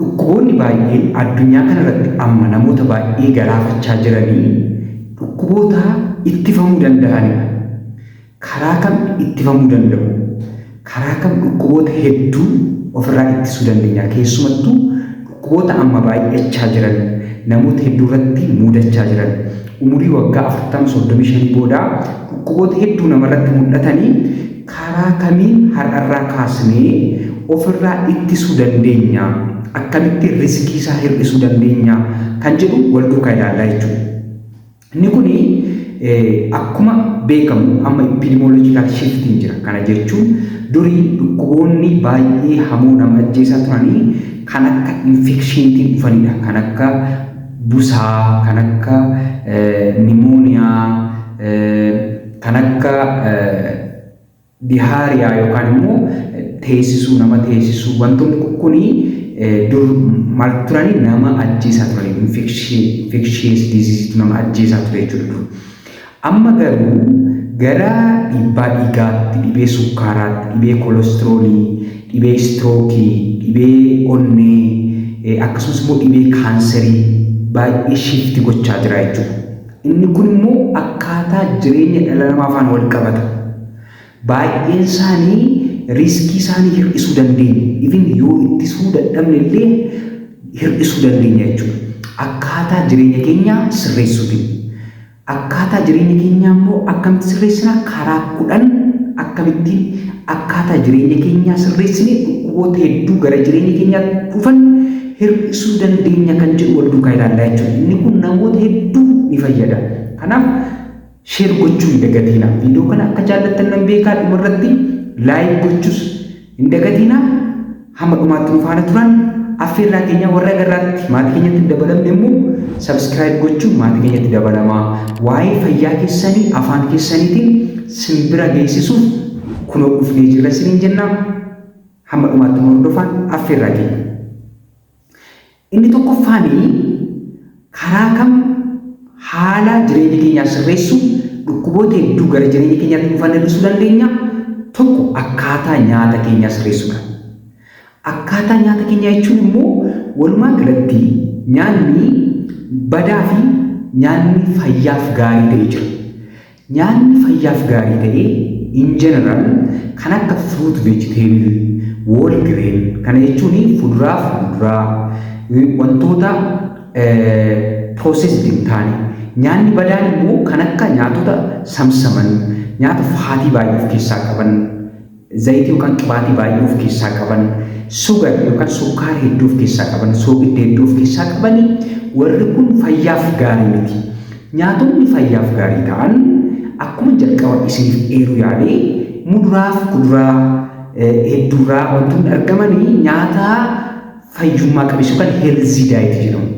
dhukkuboonni baay'een addunyaa kanarratti amma namoota baay'ee galaafachaa jiranii dhukkuboota ittifamuu danda'anidha. Karaa kam ittifamuu danda'u? Karaa kam dhukkuboota hedduu ofirraa ittisuu dandeenya? Keessumattuu dhukkuboota amma baay'achaa jiran namoota hedduu irratti mudachaa jiran umurii waggaa 40-35 booda dhukkuboota hedduu namarratti mul'atanii karaa kamiin har'arraa kaasnee ofirraa ittisuu dandeenya? Akkamitti riskii isaa hir'isuu dandeenya kan jedhu wal duukaa ilaallaa jechuudha. Inni kuni akkuma beekamu amma epidemiological shifting jira. Kana jechuun durii dhukkuboonni baay'ee hamoo nama ajjeesaa turanii kan akka infekshiniitiin dhufanidha. Kan akka busaa, kan akka nimooniyaa, kan akka dihaariyaa yookaan immoo teessisuu nama teessisuu wantoonni kunii dur maal turanii nama ajjeesaa turanii infectious disease nama ajjeesaa ture jechuudha. Amma garuu gara dhiibbaa dhiigaatti, dhibee sukkaaraatti, dhibee kolesteroolii, dhibee strookii, dhibee onnee akkasumas immoo dhibee kaanserii baay'ee shifti gochaa jira jechuudha. Inni kun immoo akkaataa jireenya dhala namaa faana wal qabata. Baay'een isaanii riskii isaanii hir'isuu dandeenya. Even yoo ittisuu dadhabne illee hir'isuu dandeenya jechuudha. Akkaataa jireenya keenyaa sirreessuutiin. Akkaataa jireenya keenyaa immoo akkamitti sirreessina? Karaa 10 akkamittiin akkaataa jireenya keenyaa sirreessine dhukkuboota hedduu gara jireenya keenyaatti dhufan hir'isuu dandeenya kan jedhu wal duukaa ilaallaa jechuudha. Inni kun namoota hedduu ni fayyada. Kanaaf sheer gochuu hin dagatina. Viidiyoo kana akka jaallattan nan beekaa dhumarratti laayik gochuus hin dagatina. Hamma dhumaatti nu faana turan affeerraa keenya warra garraatti maatii keenyatti dabalamne immoo sabskiraayib gochuun maatii keenyatti dabalamaa. Waa'ee fayyaa keessanii afaan keessaniitiin simbira geessisuuf kunoo dhufnee jirra isiniin jennaa. Hamma dhumaatti hordofaa affeerraa keenya. Inni tokkoffaanii karaa kam haala jireenya keenyaa sirreessu dhukkuboota hedduu gara jireenya keenyaatti dhufan hir'isuu dandeenya. Tokko akkaataa nyaata keenyaa sirreessuudha. Akkaataa nyaata keenyaa jechuun immoo walumaa galatti nyaanni badaa fi nyaanni fayyaaf gaarii ta'e jira. Nyaanni fayyaaf gaarii ta'e in general kan akka fruit vegetable, whole grain kana jechuun fuduraa fi muduraa wantoota processed hin taane. Nyaanni badaan immoo kan akka nyaatota samsaman, nyaata faatii baay'ee of keessaa qaban, zayitii yookaan qibaatii baay'ee of keessaa qaban, sugar yookaan sukkaara hedduu of keessaa qaban, soogidda hedduu of keessaa qaban warri kun fayyaaf gaarii miti. Nyaatonni fayyaaf gaarii ta'an akkuma jalqaba isiniif eeruu yaalee muduraa fi kuduraa hedduurraa wantoonni argamanii nyaata fayyummaa qabeessa yookaan healthy diet jedhamu.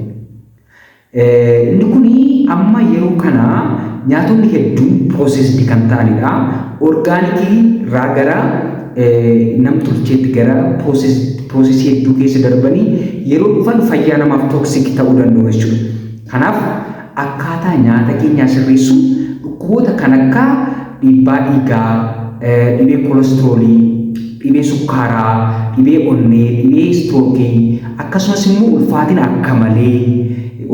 Inni kuni amma yeroo kana nyaatonni hedduun processed kan ta'anidha. Orgaanikii irraa gara nam-tolcheetti gara processii hedduu keessa darbanii yeroo dhufan fayyaa namaaf toxic ta'uu danda'u jechuudha. Kanaaf akkaataa nyaata keenyaa sirreessu dhukkuboota kan akka dhiibbaa dhiigaa, dhibee kolesteroolii, dhibee sukkaaraa, dhibee onnee, dhibee strookii akkasumas immoo ulfaatina akka malee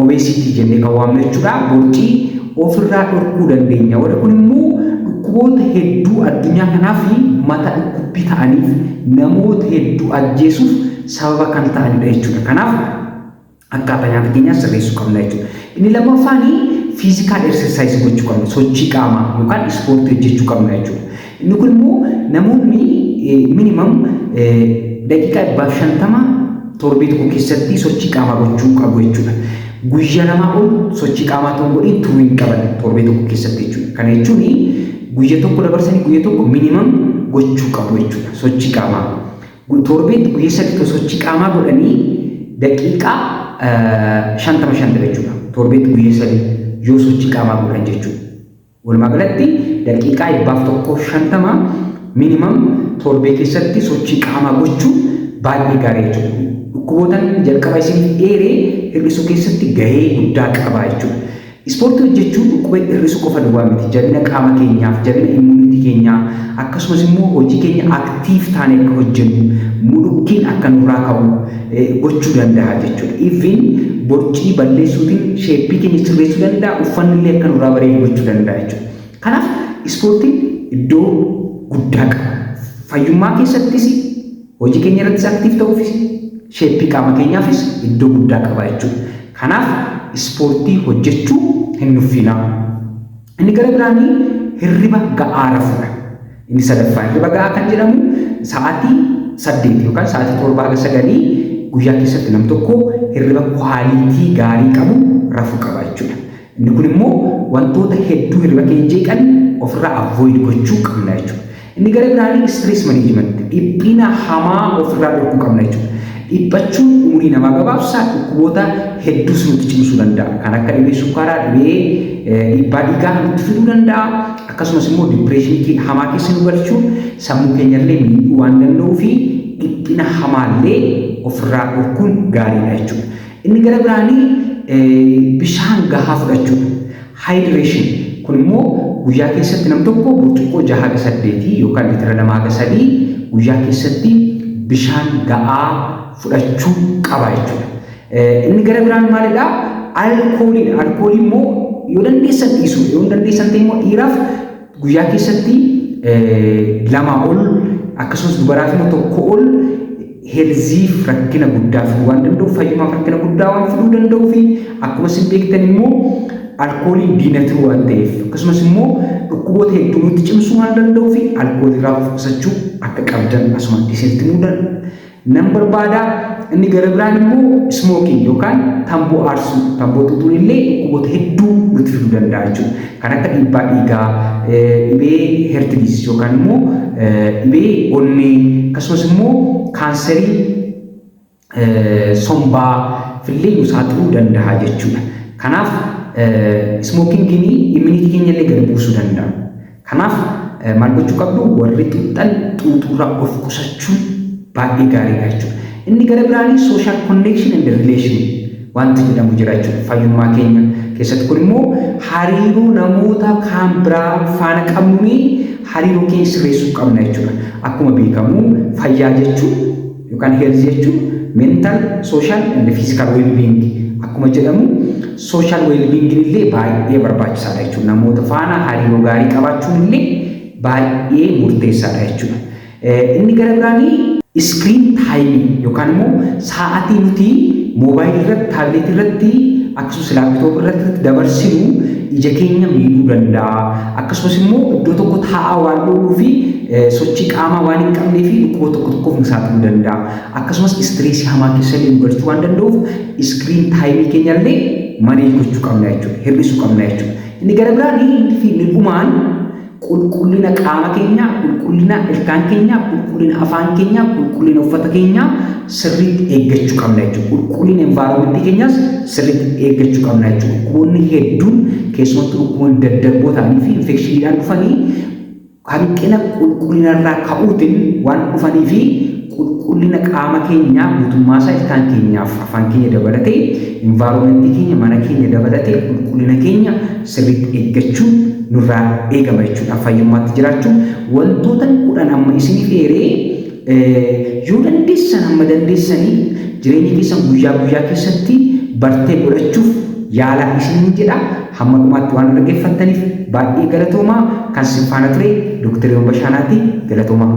obesity jennee kan waamnu jechuudha. Borcii ofirraa dhorkuu dandeenya. Warri kun immoo dhukkuboota hedduu addunyaa kanaaf mata dhukkubbii ta'aniif namoota hedduu ajjeesuuf sababa kan ta'anidha jechuudha. Kanaaf akkaataa nyaata keenyaa sirreessuu qabna jechuudha. Inni lammaffaanii physical exercise gochuu qabna. Sochii qaamaa yookaan ispoortii hojjechuu qabna jechuudha. Inni kun immoo namoonni minimum daqiiqaa 150 torbee tokko keessatti sochii qaamaa gochuu qabu jechuudha. Guyyaa lamaa ol sochii qaamaa ta'uu godhin turuu hin qaban torbee tokko keessatti jechuudha. Kana jechuun guyyaa tokko dabarsanii guyyaa tokko minimum gochuu qabu jechuudha. Sochii qaamaa. Torbeetti guyyaa sadii sochii qaamaa godhanii daqiiqaa 55 jechuudha. Torbeetti guyyaa sadii yoo sochii qaamaa godhan jechuudha. Walumaa galatti daqiiqaa 150 minimum torbee keessatti sochii qaamaa gochuu baay'ee gaarii jechuudha. Dhukkuboota jalqaba isin eeree hir'isuu keessatti gahee guddaa qaba jechuudha. Ispoortii hojjechuun dhukkuba hir'isuu qofa duwwaa miti. Jabina qaama keenyaaf, jabina immuunitii keenyaa akkasumas immoo hojii keenya aktiif taane akka hojjennu mudukkiin akka nurraa ka'u gochuu danda'a jechuudha. Even borcii balleessuutiin sheeppii keenya sirreessuu danda'a, uffanni illee akka nurraa bareedu gochuu danda'a jechuudha. Kanaaf ispoortiin iddoo guddaa qaba. Fayyummaa keessattis hojii keenya irrattis aktiif ta'uufis sheeppii qaama keenyaafis iddoo guddaa qaba jechuudha. Kanaaf ispoortii hojjechuu hin nuffinaa. Inni gara biraanii hirriba ga'aa rafuudha. Inni sadaffaa hirriba ga'aa kan jedhamu sa'aatii 8 yookaan sa'aatii 7 hanga 9 guyyaa keessatti nam tokko hirriba kwaalitii gaarii qabu rafuu qaba jechuudha. Inni kun immoo wantoota hedduu hirriba keenya jeeqan ofirraa avoid gochuu qabna jechuudha. Inni gara biraanii stress management, dhiphina hamaa ofirraa dhorkuu qabna jechuudha. Dhiphachuun umurii namaa gabaabsaa dhukkuboota hedduus nutti cimsuu danda'a. Kan akka dhibee sukkaaraa, dhibee dhiibbaa dhiigaa nutti fiduu danda'a. Akkasumas immoo dipireeshinii hamaa keessa nu galchuun sammuu keenyallee miidhuu waan danda'uu fi dhiphina hamaallee ofirraa dhorkuun gaariidha jechuudha. Inni gara biraanii bishaan gahaa fudhachuudha. Hydration kun immoo guyyaa keessatti nam tokko burcuqqoo 6 hanga 8 yookaan litira 2 hanga 3 guyyaa keessatti bishaan gahaa fudhachuu qaba jechuudha. Inni gara biraan maalidha? Alkooliidha. Alkoolii immoo yoo dandeessan dhiisuu, yoo dandeessan ta'e immoo dhiiraaf guyyaa keessatti 2 ol akkasumas dubaraaf immoo 1 ol heelziif rakkina guddaa fiduu waan danda'uuf, fayyummaaf rakkina guddaa waan fiduu danda'uu fi akkuma isin beektan immoo alkooliin diinatuu waan ta'eef akkasumas immoo dhukkuboota hedduu nutti cimsuu waan danda'uu fi alkoolii irraa of qusachuu akka qabdan asuma isinitti mudan nan barbaada. Inni gara biraan immoo smoking yookaan tamboo aarsuu, tamboo xuuxuun illee dhukkuboota hedduu nutti fiduu danda'a jechuudha. Kan akka dhiibbaa dhiigaa, dhibee heart disease yookaan immoo dhibee onnee akkasumas immoo kaanserii sombaa fillee nu saaxiluu danda'a jechuudha. Kanaaf smokingiin immunitii keenya illee gadi buusuu danda'a. Kanaaf maal gochuu qabdu? Warri xuuxan xuuxurraa of qusachuun baay'ee gaariidha jechuudha. Inni gara biraanii social connection and relation wanti jedhamu jira jechuudha. Fayyummaa keenya keessatti kun immoo hariiroo namoota kaan biraa faana qabnuun hariiroo keenya sirreessuu qabna jechuudha. Akkuma beekamu fayyaa jechuun yookaan health jechuun mental, social and physical well-being akkuma jedhamu social well-being illee baay'ee barbaachisaadha jechuudha. Namoota faana hariiroo gaarii qabaachuun illee baay'ee murteessaadha jechuudha. Inni gara biraanii screen time yookaan immoo sa'aatii nuti moobaayilii irratti, taabileetii irratti akkasumas laaptooppii irratti dabarsinu ija keenya miidhuu danda'a. Akkasumas immoo iddoo tokko taa'aa waan ooluu fi sochii qaamaa waan hin qabnee fi dhukkuboota tokko tokkoof nu saaxiluu danda'a. Akkasumas istireesii hamaa keessa illee nu galchuu waan danda'uuf screen time keenya illee maneej gochuu qabna jechuudha. Hir'isuu qabna jechuudha. Inni gara biraan fi dhumaan qulqullina qaama keenya, qulqullina ilkaan keenya, qulqullina afaan keenya, qulqullina uffata keenya sirriitti eeggachuu qabna jechuudha. Qulqullina envaayiroomentii keenyas sirriitti eeggachuu qabna jechuudha. Dhukkuboonni hedduun keessumattuu dhukkuboonni daddarboo ta'anii fi infekshiniidhaan dhufanii hanqina qulqullina irraa ka'uutiin waan dhufanii fi qulqullina qaama keenyaa guutummaa isaa ilkaan keenyaaf afaan keenya dabalatee envaayiroomentii keenya mana keenya dabalatee qulqullina keenya sirriitti eeggachuun nurraa eegama jechuudha. Fayyummaatti jiraachuu wantoota 10 amma isiniif eeree yoo dandeessan amma dandeessanii jireenya keessan guyyaa guyyaa keessatti bartee godhachuuf yaalaa isiniin jedha. Hamma dhumaatti waan dhaggeeffattaniif baay'ee galatoomaa. Kan isin faana ture Dr. Yoon Bashaanaati. Galatoomaa.